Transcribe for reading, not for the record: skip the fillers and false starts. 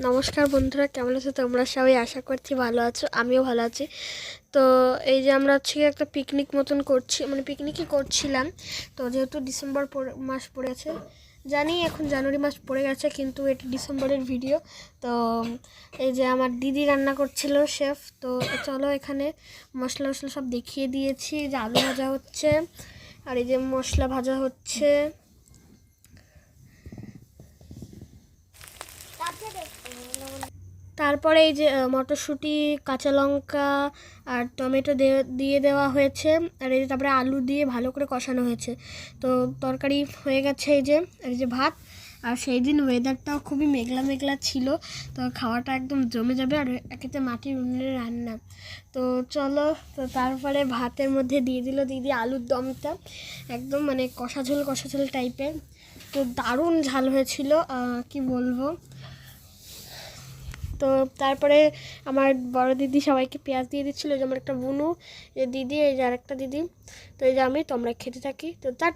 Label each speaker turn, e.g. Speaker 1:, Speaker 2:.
Speaker 1: নমস্কার বন্ধুরা, কেমন আছো তোমরা সবাই? আশা করছি ভালো আছো, আমিও ভালো আছি। তো এই যে আমরা হচ্ছে একটা পিকনিক মতন করছি, মানে পিকনিকই করছিলাম। তো যেহেতু ডিসেম্বর মাস পড়েছে, জানি এখন জানুয়ারি মাস পড়ে গেছে, কিন্তু এটা ডিসেম্বরের ভিডিও। তো এই যে আমার দিদি রান্না করছিল, শেফ। তো চলো, এখানে মশলা সব দেখিয়ে দিয়েছি। যে আলু ভাজা হচ্ছে, আর এই যে মশলা ভাজা হচ্ছে। তারপরে এই যে মটরশুঁটি, কাঁচা লঙ্কা আর টমেটো দিয়ে দেওয়া হয়েছে। আর এই যে তারপরে আলু দিয়ে ভালো করে কষানো হয়েছে। তো তরকারি হয়ে গেছে। এই যে ভাত। আর সেই দিন ওয়েদারটাও খুবই মেঘলা মেঘলা ছিল, তো খাওয়াটা একদম জমে যাবে। আর একেতে মাটির উনুনের রান্না। তো চলো, তো তারপরে ভাতের মধ্যে দিয়ে দিল দিদি আলুর দমটা, একদম মানে কষা ঝোল টাইপের। তো দারুণ ঝাল হয়েছিল, কি বলবো। তো তারপরে আমার বড় দিদি সবাইকে পেঁয়াজ দিয়ে দিচ্ছিলো। যে আমার একটা বুনু, যে দিদি, এই যে আরেকটা দিদি। তো এই যে আমি, তোমরা খেতে থাকি। তো